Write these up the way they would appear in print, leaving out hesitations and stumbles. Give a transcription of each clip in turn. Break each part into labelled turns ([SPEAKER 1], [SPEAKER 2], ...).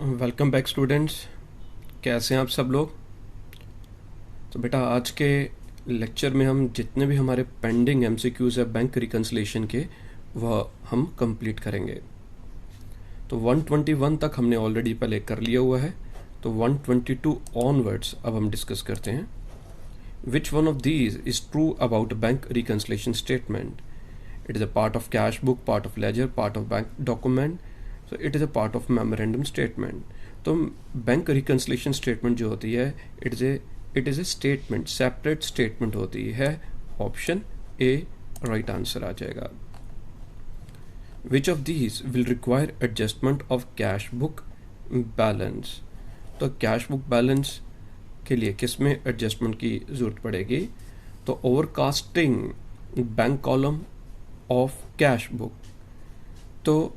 [SPEAKER 1] Welcome back students. कैसे हैं आप सब लोग। तो बेटा आज के लेक्चर में हम जितने भी हमारे पेंडिंग एमसीक्यूज है बैंक रिकन्सिलेशन के वह हम कंप्लीट करेंगे। तो 121 तक हमने ऑलरेडी पहले कर लिया हुआ है, तो 122 ऑनवर्ड्स अब हम डिस्कस करते हैं। Which one of these is true about bank reconciliation statement? It is a part of cash book, part of ledger, part of bank document, so it is a part of memorandum statement. तो bank reconciliation statement जो होती है it is a statement, separate statement होती है। Option A right answer आ जाएगा। Which of these will require adjustment of cash book balance? तो cash book balance के लिए किस में एडजस्टमेंट की ज़रूरत पड़ेगी? तो overcasting bank column of cash book. तो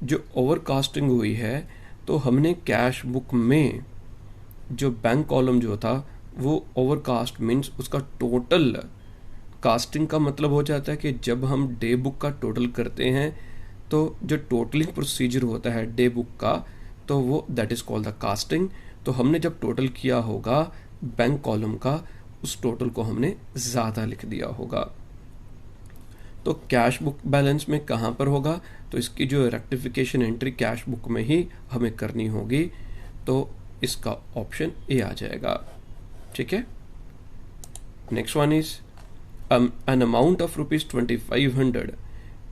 [SPEAKER 1] जो ओवरकास्टिंग हुई है तो हमने कैश बुक में जो बैंक कॉलम जो था वो ओवरकास्ट मीन्स उसका टोटल, कास्टिंग का मतलब हो जाता है कि जब हम डे बुक का टोटल करते हैं तो जो टोटलिंग प्रोसीजर होता है डे बुक का तो वो that is called the casting. तो हमने जब टोटल किया होगा बैंक कॉलम का उस टोटल को हमने ज़्यादा लिख दिया होगा। तो कैश बुक बैलेंस में कहाँ पर होगा? तो इसकी जो रेक्टिफिकेशन एंट्री कैश बुक में ही हमें करनी होगी, तो इसका ऑप्शन ए आ जाएगा। ठीक है। Next one is an amount of ₹2500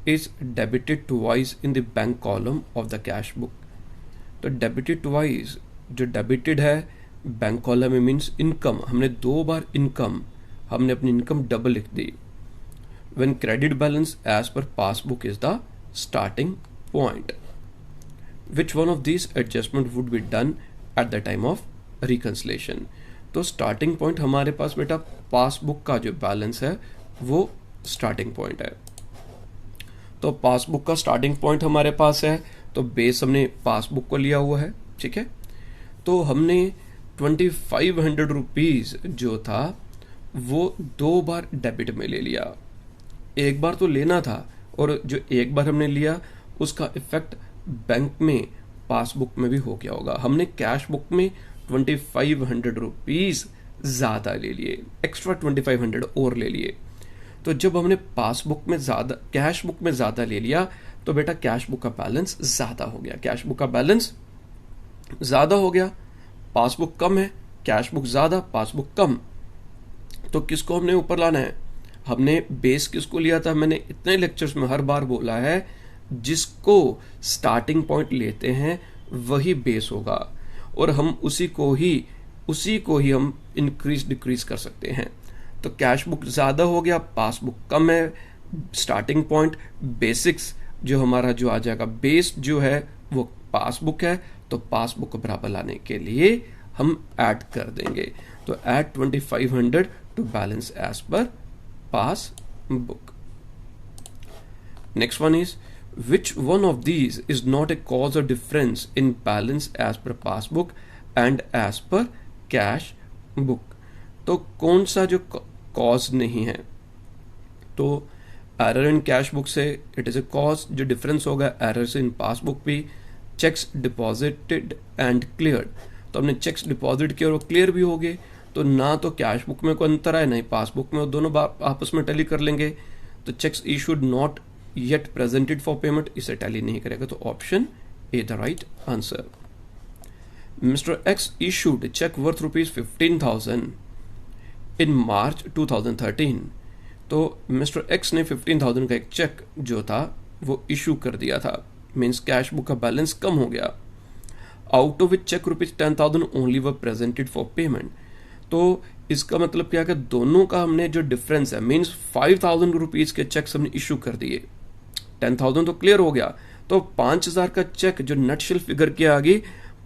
[SPEAKER 1] is debited twice in the bank column of the cash book. तो डेबिटेड टुवाइस, जो डेबिटेड है बैंक कॉलम में मीन्स इनकम, हमने 2 बार इनकम, हमने अपनी इनकम डबल लिख दी। When credit balance as per passbook is the starting point. Which one of these adjustment would be done at the time of reconciliation? तो starting point हमारे पास बेटा passbook का जो balance है वो starting point है। तो पासबुक का starting point हमारे पास है तो बेस हमने पासबुक को लिया हुआ है। ठीक है। तो हमने 2500 रुपीज जो था वो 2 बार डेबिट में ले लिया। एक बार तो लेना था और जो एक बार हमने लिया उसका इफेक्ट बैंक में पासबुक में भी हो गया होगा। हमने कैश बुक में 2500 रुपीज ज़्यादा ले लिए, एक्स्ट्रा 2500 और ले लिए। तो जब हमने पासबुक में ज़्यादा, कैश बुक में ज़्यादा ले लिया तो बेटा कैश बुक का बैलेंस ज़्यादा हो गया। कैश बुक का बैलेंस ज़्यादा हो गया, पासबुक कम है, कैश बुक ज़्यादा, पासबुक कम। तो किसको हमने ऊपर लाना है? हमने बेस किसको लिया था? मैंने इतने लेक्चर्स में हर बार बोला है जिसको स्टार्टिंग पॉइंट लेते हैं वही बेस होगा और हम उसी को ही हम इंक्रीज डिक्रीज कर सकते हैं। तो कैश बुक ज़्यादा हो गया, पासबुक कम है, स्टार्टिंग पॉइंट बेसिक्स जो हमारा जो आ जाएगा, बेस जो है वो पासबुक है तो पासबुक को बराबर लाने के लिए हम ऐड कर देंगे। तो add 2500 to balance as per passbook. Next one is which one of these is not a cause or difference in balance as per passbook and as per cash book? तो कौन सा जो कॉज नहीं है? तो एरर इन कैश बुक से it is a cause, जो difference होगा एरर से इन पासबुक भी। चेक्स डिपॉजिटेड एंड क्लियर्ड, तो हमने चेक्स डिपॉजिट किए और वो क्लियर भी हो गए, तो ना तो कैश बुक में कोई अंतर है नहीं पासबुक में, वो दोनों आपस में टैली कर लेंगे। तो cheques issued not yet presented for payment, इसे टैली नहीं करेगा। तो option A the right answer. Mister X issued cheque worth ₹15,000 in March 2013। तो मिस्टर एक्स ने 15,000 का एक चेक जो था वो इशू कर दिया था, मीन्स कैश बुक का बैलेंस कम हो गया। Out of which cheque ₹10,000 only were presented for payment. तो इसका मतलब क्या है? दोनों का हमने जो डिफरेंस है मीन्स 5,000 रुपीज के चेक्स हमने इशू कर दिए, 10,000 तो क्लियर हो गया, तो 5,000 का चेक जो नटशेल फिगर के आगे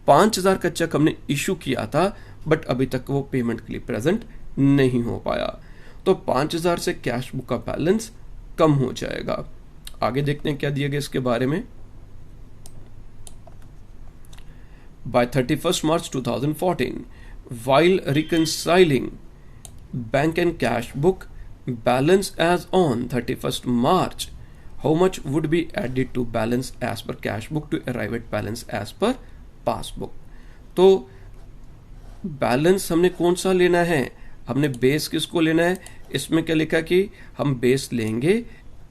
[SPEAKER 1] 5,000 का चेक हमने इशू किया था बट अभी तक वो पेमेंट के लिए प्रेजेंट नहीं हो पाया। तो 5,000 से कैश बुक का बैलेंस कम हो जाएगा। आगे देखते हैं क्या दिया गया इसके बारे में। Bye 31 March 2014 while reconciling bank and cash book balance as on 31st March, how much would be added to balance as per cash book to arrive at balance as per passbook. तो balance हमने कौन सा लेना है, हमने base किसको लेना है, इसमें क्या लिखा कि हम बेस लेंगे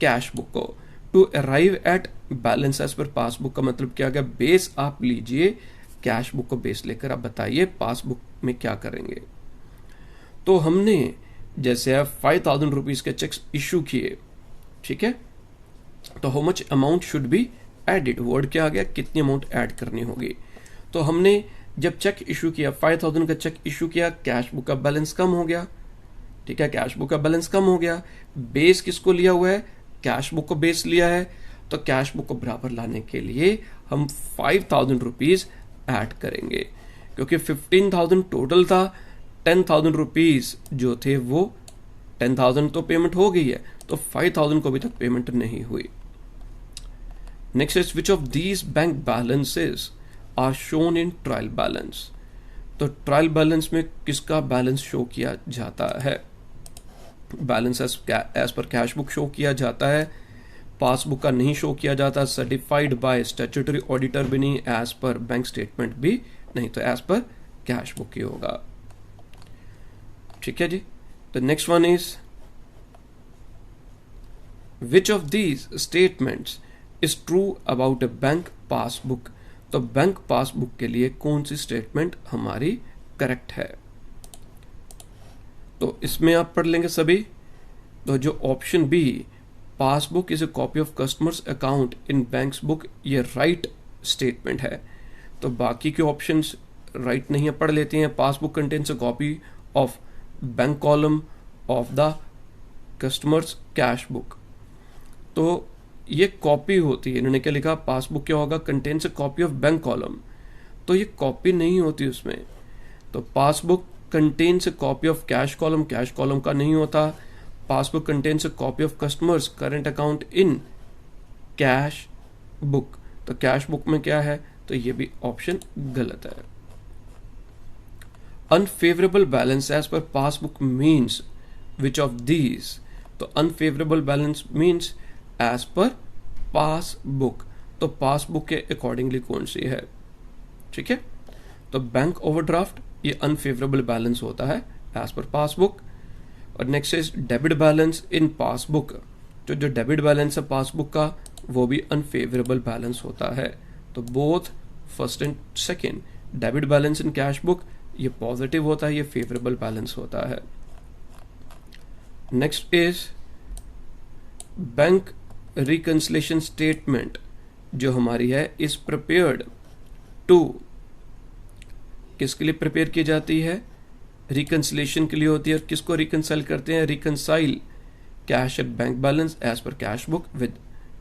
[SPEAKER 1] कैश बुक को। To arrive at balance as per passbook का मतलब क्या गया, बेस आप लीजिए, कैश बुक को बेस लेकर आप बताइए पासबुक में क्या करेंगे। तो हमने जैसे 5,000 रुपीज के चेक्स इशू किए, ठीक है, तो how much amount should be added, word क्या आ गया, कितनी अमाउंट ऐड करनी होगी। तो हमने जब चेक इशू किया, 5,000 का चेक इशू किया, कैश बुक का बैलेंस कम हो गया, ठीक है, कैश बुक का बैलेंस कम हो गया। बेस किसको लिया हुआ है, कैश बुक को बेस लिया है, तो कैश बुक को बराबर लाने के लिए हम 5,000 रुपीज ऐड करेंगे, क्योंकि 15,000 टोटल था, 10,000 रुपीज जो थे वो 10,000 तो पेमेंट हो गई है, तो 5,000 को अभी तक पेमेंट नहीं हुई। Next is which of these bank balances are shown in trial balance. तो ट्रायल बैलेंस में किसका बैलेंस शो किया जाता है, balance as per cash book show किया जाता है, पासबुक का नहीं शो किया जाता, सर्टिफाइड बाय स्टैट्यूटरी ऑडिटर भी नहीं, एज पर बैंक स्टेटमेंट भी नहीं, तो एज पर कैश बुक ही होगा। ठीक है जी। The next one is which of these statements is true about a bank passbook. तो बैंक पासबुक के लिए कौन सी स्टेटमेंट हमारी करेक्ट है, तो इसमें आप पढ़ लेंगे सभी। तो जो option B, passbook is a copy of customers account in bank's book, ये राइट स्टेटमेंट है। तो बाकी के ऑप्शंस राइट नहीं है, पढ़ लेते हैं। Passbook contains a copy of bank column of the customers cash book, तो ये कॉपी होती है, इन्होंने क्या लिखा, पासबुक क्या होगा, contains a copy of bank column, तो ये कॉपी नहीं होती उसमें। तो passbook contains a copy of cash column, cash column का नहीं होता। Passbook contains a copy of customers current account in cash book, तो कैश बुक में क्या है, तो ये भी ऑप्शन गलत है। Unfavourable balance as per passbook means which of these, तो unfavourable balance means as per passbook, तो पासबुक के अकॉर्डिंगली कौन सी है, ठीक है। तो बैंक ओवरड्राफ्ट ये अनफेवरेबल बैलेंस होता है एज पर पासबुक। और next is debit balance in passbook, तो जो डेबिट बैलेंस है पासबुक का वो भी अनफेवरेबल बैलेंस होता है। तो both first and second, debit balance in cash book ये पॉजिटिव होता है, ये फेवरेबल बैलेंस होता है। Next is bank reconciliation statement जो हमारी है इज प्रिपेयर्ड टू, किसके लिए प्रिपेयर की जाती है, रिकंसिलेशन के लिए होती है। और किसको रिकंसाइल करते हैं, reconcile cash at bank balance as per cash book with,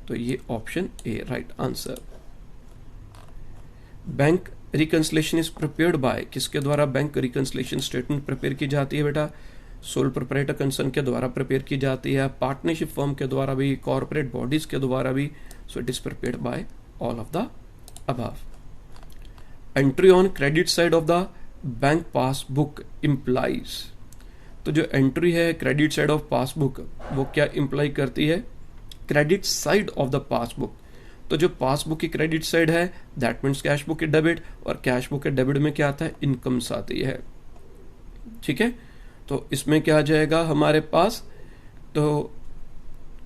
[SPEAKER 1] तो ये option A right answer. Bank reconciliation is prepared by, किसके द्वारा बैंक रिकंसिलेशन स्टेटमेंट प्रिपेयर की जाती है बेटा, सोल प्रोप्राइटर कंसर्न के द्वारा प्रिपेयर की जाती है, पार्टनरशिप फर्म के द्वारा भी, कॉर्पोरेट बॉडीज के द्वारा भी, so it is prepared bye all of the above. Entry on credit side of the bank passbook implies, तो जो एंट्री है क्रेडिट साइड ऑफ पासबुक वो क्या इम्प्लाई करती है, credit side of the passbook. तो जो पासबुक की क्रेडिट साइड है दैट मीन्स कैश बुक के डेबिट, और कैश बुक के डेबिट में क्या आता है, इनकम्स आती है, ठीक है। तो इसमें क्या आ जाएगा हमारे पास, तो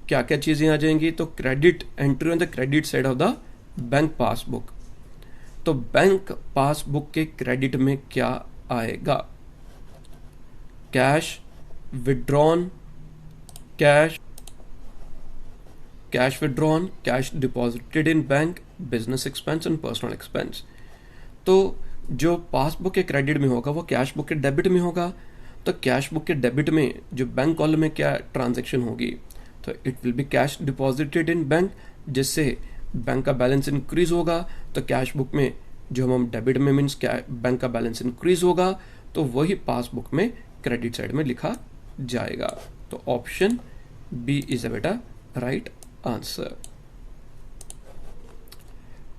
[SPEAKER 1] क्या क्या चीजें आ जाएंगी, तो credit, entry on the credit side of the bank passbook. तो बैंक पासबुक के क्रेडिट में क्या आएगा, cash withdrawn, cash withdrawn, cash deposited in bank, business expense and personal expense. तो जो पासबुक के क्रेडिट में होगा वो कैश बुक के डेबिट में होगा। तो कैश बुक के डेबिट में जो बैंक कॉलम में क्या ट्रांजैक्शन होगी, तो it will be cash deposited in bank, जिससे बैंक का बैलेंस इंक्रीज होगा। तो कैश बुक में जो हम डेबिट में मीन्स बैंक का बैलेंस इंक्रीज होगा, तो वही पासबुक में क्रेडिट साइड में लिखा जाएगा। तो ऑप्शन बी इज अ बेटा right answer.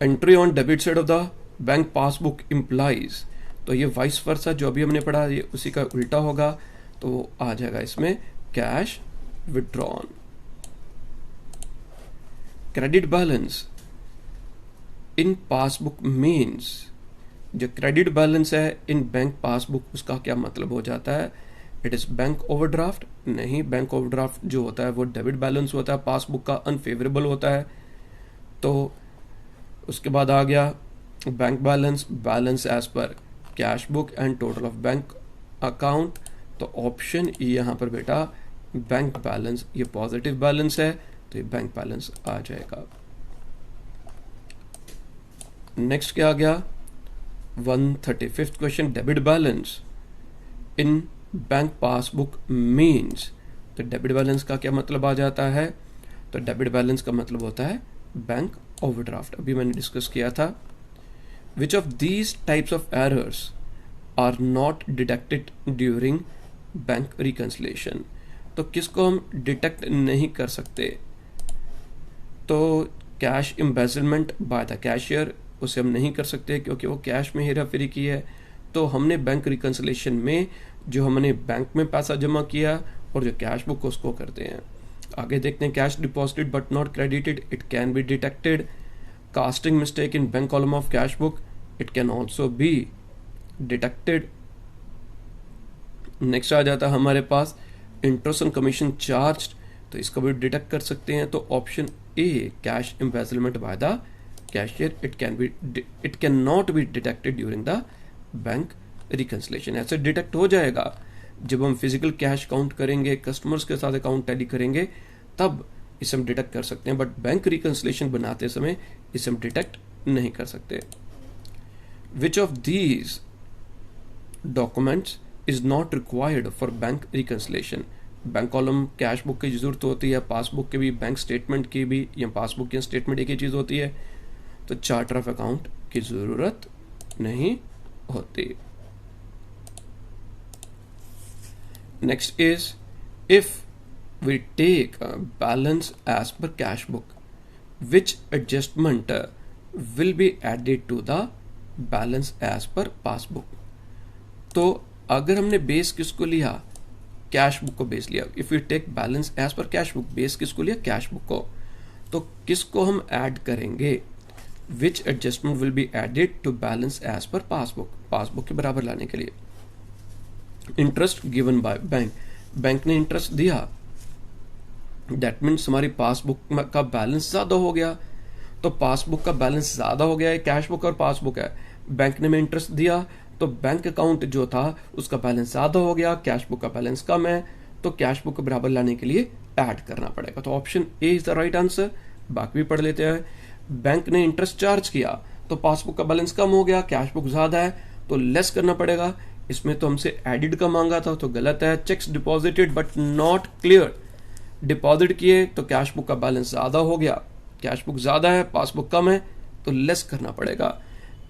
[SPEAKER 1] Entry on debit side of the bank passbook implies, तो ये वाइस वर्सा जो अभी हमने पढ़ा ये उसी का उल्टा होगा, तो वो आ जाएगा इसमें cash withdrawn. Credit balance in passbook means जो क्रेडिट बैलेंस है इन बैंक पासबुक, उसका क्या मतलब हो जाता है? It is bank overdraft? नहीं, बैंक ओवरड्राफ्ट जो होता है वो डेबिट बैलेंस होता है, पासबुक का अनफेवरेबल होता है। तो उसके बाद आ गया bank balance, balance as per cash book and total of bank account. तो ऑप्शन ई यहाँ पर बेटा बैंक बैलेंस, ये पॉजिटिव बैलेंस है तो ये बैंक बैलेंस आ जाएगा। नेक्स्ट क्या आ गया? 135th क्वेश्चन, डेबिट बैलेंस इन बैंक पासबुक मीन्स। तो डेबिट बैलेंस का क्या मतलब आ जाता है? तो डेबिट बैलेंस का मतलब होता है बैंक ओवरड्राफ्ट, अभी मैंने डिस्कस किया था। Which of these types of errors are not detected during bank reconciliation? तो किसको हम डिटेक्ट नहीं कर सकते? तो cash embezzlement by the cashier, उसे हम नहीं कर सकते क्योंकि वो कैश में हेरा फेरी की है। तो हमने बैंक रिकंसिलिएशन में जो हमने बैंक में पैसा जमा किया और जो कैश बुक उसको करते हैं। आगे देखते हैं, cash deposited but not credited, it can be detected. Casting mistake in bank column of cash book, it can also be detected. Next आ जाता है हमारे पास इंटरेस्ट ऑन कमीशन चार्ज, तो इसको भी डिटेक्ट कर सकते हैं। तो option A cash embezzlement by the cashier, it can not be detected during the bank reconciliation. ऐसे डिटेक्ट हो जाएगा जब हम फिजिकल कैश काउंट करेंगे, कस्टमर्स के साथ अकाउंट टैली करेंगे, तब इसे हम डिटेक्ट कर सकते हैं, बट बैंक रिकंसिलिएशन बनाते समय इसे हम डिटेक्ट नहीं कर सकते। विच of these documents is not required for bank reconciliation? Bank column cash book की जरूरत होती है, पासबुक की भी, बैंक स्टेटमेंट की भी, या पासबुक या स्टेटमेंट एक ही चीज होती है। तो चार्टर ऑफ अकाउंट की जरूरत नहीं होती। Next is, if we take a balance as per cash book, which adjustment will be added to the balance as per passbook? तो अगर हमने बेस किसको लिया? कैश बुक को बेस लिया। If you take balance as per cash book, base किसको लिया? Cash book को। तो किसको हम ऐड करेंगे? Which adjustment will be added to balance as per passbook, passbook के बराबर लाने के लिए। Interest given by bank, bank ने इंटरेस्ट दिया, दैट मीन्स हमारी पासबुक का बैलेंस ज्यादा हो गया। तो पासबुक का बैलेंस ज्यादा हो गया है, कैश बुक और पासबुक है, बैंक ने में इंटरेस्ट दिया, तो बैंक अकाउंट जो था उसका बैलेंस ज्यादा हो गया, कैश बुक का बैलेंस कम है, तो कैश बुक को बराबर लाने के लिए ऐड करना पड़ेगा। तो option A is the right answer. बाकी भी पढ़ लेते हैं। बैंक ने इंटरेस्ट चार्ज किया तो पासबुक का बैलेंस कम हो गया, कैश बुक ज्यादा है तो लेस करना पड़ेगा। इसमें तो हमसे एडिड का मांगा था तो गलत है। Checks deposited but not clear, deposit किए तो कैश बुक का बैलेंस ज्यादा हो गया, कैश बुक ज्यादा है, पासबुक कम है तो लेस करना पड़ेगा।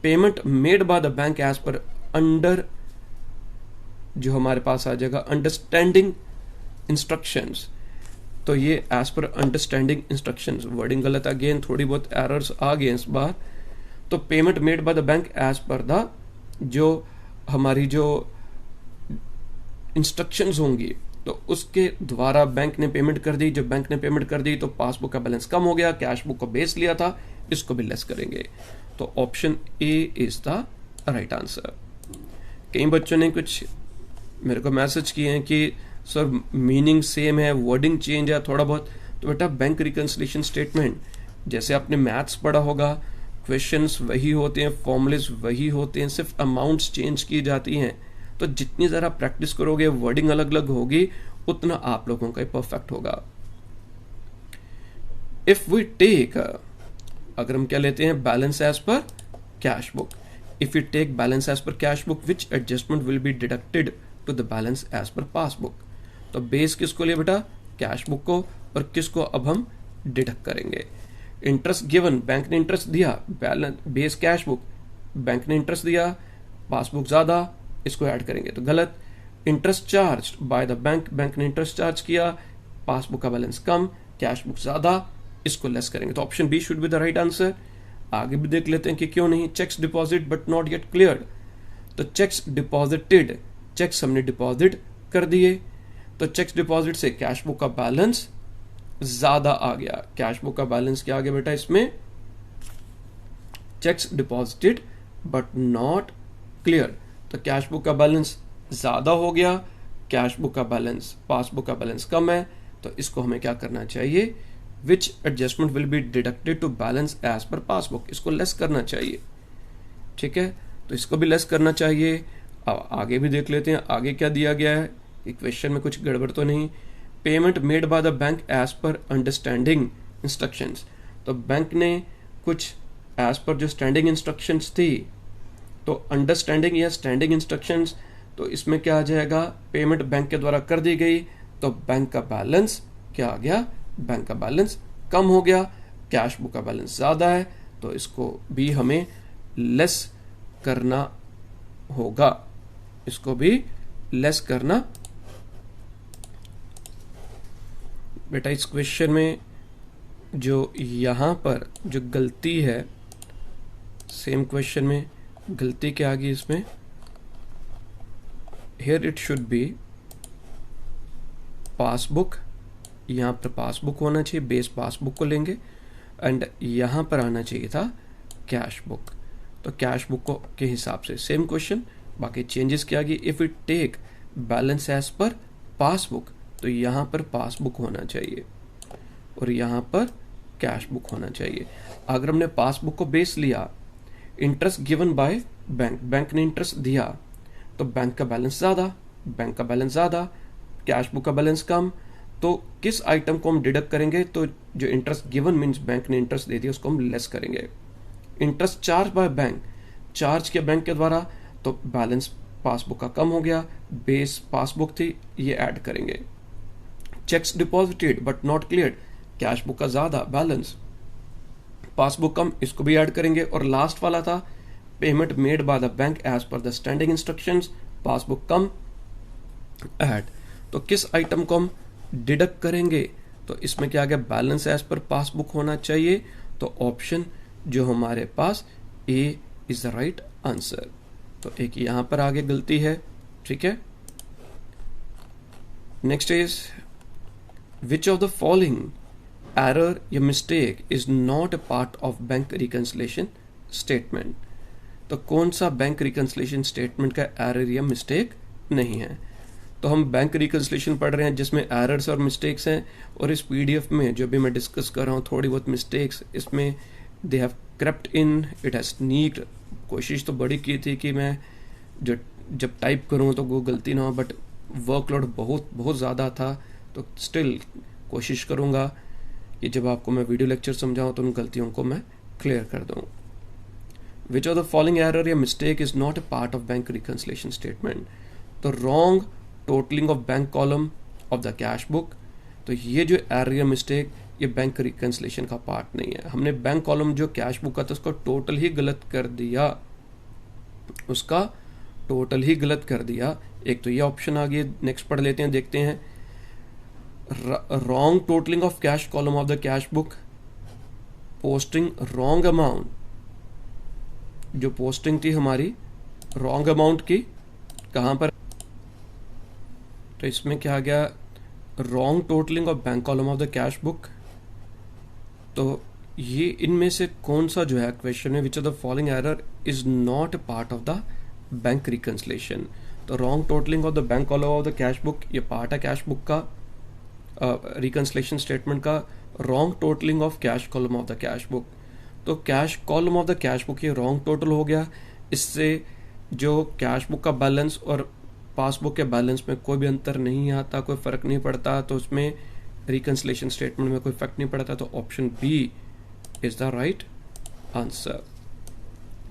[SPEAKER 1] Payment made by the bank as per under, जो हमारे पास आ जाएगा अंडरस्टैंडिंग इंस्ट्रक्शंस, तो ये as per understanding instructions, wording गलत अगेन, थोड़ी बहुत एरर्स आ गए इस बार। तो payment made by the bank as per the, जो हमारी जो इंस्ट्रक्शंस होंगी तो उसके द्वारा बैंक ने पेमेंट कर दी। जब बैंक ने पेमेंट कर दी तो पासबुक का बैलेंस कम हो गया, कैश बुक को बेस लिया था, इसको भी लेस करेंगे। तो option A is the right answer. कई बच्चों ने कुछ मेरे को मैसेज किए हैं कि सर मीनिंग सेम है, वर्डिंग चेंज है थोड़ा बहुत। तो बेटा बैंक रिकंसिलिएशन स्टेटमेंट जैसे आपने मैथ्स पढ़ा होगा, क्वेश्चंस वही होते हैं, फॉर्मूलेस वही होते हैं, सिर्फ अमाउंट्स चेंज की जाती हैं। तो जितनी ज़रा प्रैक्टिस करोगे, वर्डिंग अलग अलग होगी, उतना आप लोगों का परफेक्ट होगा। इफ वी टेक, अगर हम क्या लेते हैं, balance as per cash book, if you take balance as per cash book which adjustment will be deducted to the balance as per passbook. तो बेस किसको लिए बेटा? कैश बुक को, और किसको अब हम डिडक्ट करेंगे? इंटरेस्ट गिवन, बैंक ने इंटरेस्ट दिया, balance base cash book, bank ने इंटरेस्ट दिया, पासबुक ज्यादा, इसको ऐड करेंगे तो गलत। Interest charge by the bank, bank ने इंटरेस्ट चार्ज किया, पासबुक का बैलेंस कम, कैश बुक ज्यादा, इसको लेस करेंगे। तो option B should be the right answer. आगे भी देख लेते हैं कि क्यों नहीं। Cheques deposit but not yet cleared, तो चेक्स डिपॉजिटेड, चेक्स हमने डिपॉजिट कर दिए, तो चेक्स डिपॉजिट से कैश बुक का बैलेंस ज्यादा आ गया। कैश बुक का बैलेंस क्या आ गया बेटा? इसमें cheques deposited but not clear. तो कैश बुक का बैलेंस ज़्यादा हो गया, कैश बुक का बैलेंस, पासबुक का बैलेंस कम है, तो इसको हमें क्या करना चाहिए, which adjustment will be deducted to balance as per passbook, इसको लेस करना चाहिए। ठीक है, तो इसको भी लेस करना चाहिए। अब आगे भी देख लेते हैं, आगे क्या दिया गया है, इक्वेशन में कुछ गड़बड़ तो नहीं। Payment made by the bank as per understanding instructions, तो बैंक ने कुछ एज पर जो स्टैंडिंग इंस्ट्रक्शंस थी, तो अंडरस्टैंडिंग या स्टैंडिंग इंस्ट्रक्शंस, तो इसमें क्या आ जाएगा, पेमेंट बैंक के द्वारा कर दी गई, तो बैंक का बैलेंस क्या आ गया, बैंक का बैलेंस कम हो गया, कैश बुक का बैलेंस ज़्यादा है, तो इसको भी हमें लेस करना होगा, इसको भी लेस करना। बेटा इस क्वेश्चन में जो यहाँ पर जो गलती है, सेम क्वेश्चन में गलती क्या आ गई इसमें, here it should be passbook, यहाँ पर पासबुक होना चाहिए, बेस पासबुक को लेंगे, एंड यहाँ पर आना चाहिए था कैश बुक। तो कैश बुक को के हिसाब से सेम क्वेश्चन, बाकी चेंजेस क्या गई, if it take balance as per passbook, तो यहाँ पर पासबुक होना चाहिए और यहाँ पर कैश बुक होना चाहिए। अगर हमने पासबुक को बेस लिया, interest given by bank, bank ने इंटरेस्ट दिया, तो बैंक का बैलेंस ज़्यादा, बैंक का बैलेंस ज़्यादा, कैश बुक का बैलेंस कम, तो किस आइटम को हम डिडक्ट करेंगे, तो जो इंटरेस्ट गिवन मीन्स बैंक ने इंटरेस्ट दे दिया, उसको हम लेस करेंगे। Interest charge by bank, charge किया बैंक के द्वारा, तो बैलेंस पासबुक का कम हो गया, बेस पासबुक थी, ये ऐड करेंगे। Checks deposited but not cleared, cash book का ज़्यादा बैलेंस, पासबुक कम, इसको भी ऐड करेंगे। और लास्ट वाला था payment made by the bank as per the standing instructions, passbook कम, ऐड। तो किस आइटम को हम डिडक्ट करेंगे, तो इसमें क्या आ गया, बैलेंस एज पर पासबुक होना चाहिए, तो ऑप्शन जो हमारे पास A is the right answer. तो एक यहां पर आगे गलती है, ठीक है। Next is which of the following error या mistake is not a part of bank reconciliation statement, तो कौन सा बैंक रिकंसिलिएशन स्टेटमेंट का एरर या मिस्टेक नहीं है। तो हम बैंक रिकंसिलिएशन पढ़ रहे हैं जिसमें एरर्स और मिस्टेक्स हैं, और इस पीडीएफ में जो भी मैं डिस्कस कर रहा हूँ थोड़ी बहुत मिस्टेक्स इसमें they have crept in, it has sneaked. कोशिश तो बड़ी की थी कि मैं जो जब टाइप करूँ तो वो गलती ना हो, बट वर्कलोड बहुत ज़्यादा था, तो स्टिल कोशिश करूँगा कि जब आपको मैं वीडियो लेक्चर समझाऊँ तो उन गलतियों को मैं क्लियर कर दूँ। Which of the following error या mistake is not a part of bank reconciliation statement, तो wrong totalling of bank column of the cash book, तो ये जो एरर या मिस्टेक ये बैंक रिकंसिलिएशन का पार्ट नहीं है। हमने बैंक कॉलम जो कैश बुक का था उसको टोटल ही गलत कर दिया, उसका टोटल ही गलत कर दिया। एक तो ये ऑप्शन आ गया, नेक्स्ट पढ़ लेते हैं, देखते हैं। Wrong totalling of cash column of the cash book, posting wrong amount, जो पोस्टिंग थी हमारी रॉन्ग अमाउंट की, कहां पर, तो इसमें क्या आ गया, wrong totalling of bank column of the cash book. तो ये इनमें से कौन सा जो है क्वेश्चन है, which of the following error is not part of the bank reconciliation, तो wrong totalling of the bank column of the cash book ये पार्ट है कैश बुक का रिकंसिलिएशन स्टेटमेंट का। Wrong totalling of cash column of the cash book, तो cash column of the cash book ये wrong total हो गया, इससे जो कैश बुक का बैलेंस और पासबुक के बैलेंस में कोई भी अंतर नहीं आता, कोई फर्क नहीं पड़ता, तो उसमें रिकंसिलिएशन स्टेटमेंट में कोई इफेक्ट नहीं पड़ता, तो option B is the right answer.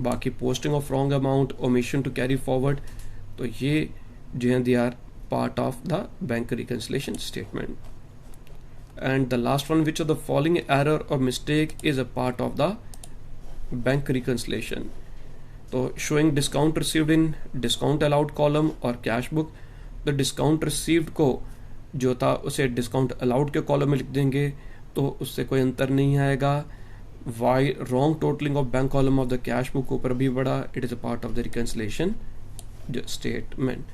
[SPEAKER 1] बाकी posting of wrong amount, omission to carry forward, तो ये जो है they are part of the bank reconciliation statement. And the last one, which of the following error और mistake is a part of the bank reconciliation, तो showing discount received in discount allowed column और cash book, तो discount received को जो था उसे discount allowed के column में लिख देंगे, तो उससे कोई अंतर नहीं आएगा। Why wrong totalling of bank column of the cash book ऊपर भी बढ़ा, it is a part of the reconciliation statement.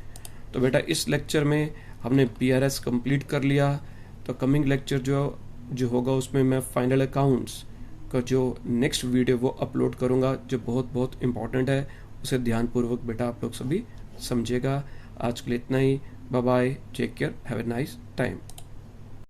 [SPEAKER 1] तो बेटा इस लेक्चर में हमने PRS कंप्लीट कर लिया, तो कमिंग लेक्चर जो होगा उसमें मैं फाइनल अकाउंट्स का जो नेक्स्ट वीडियो वो अपलोड करूँगा जो बहुत बहुत इम्पोर्टेंट है, उसे ध्यानपूर्वक बेटा आप लोग सभी समझिएगा। आज के लिए इतना ही। Bye bye, take care, have a nice time.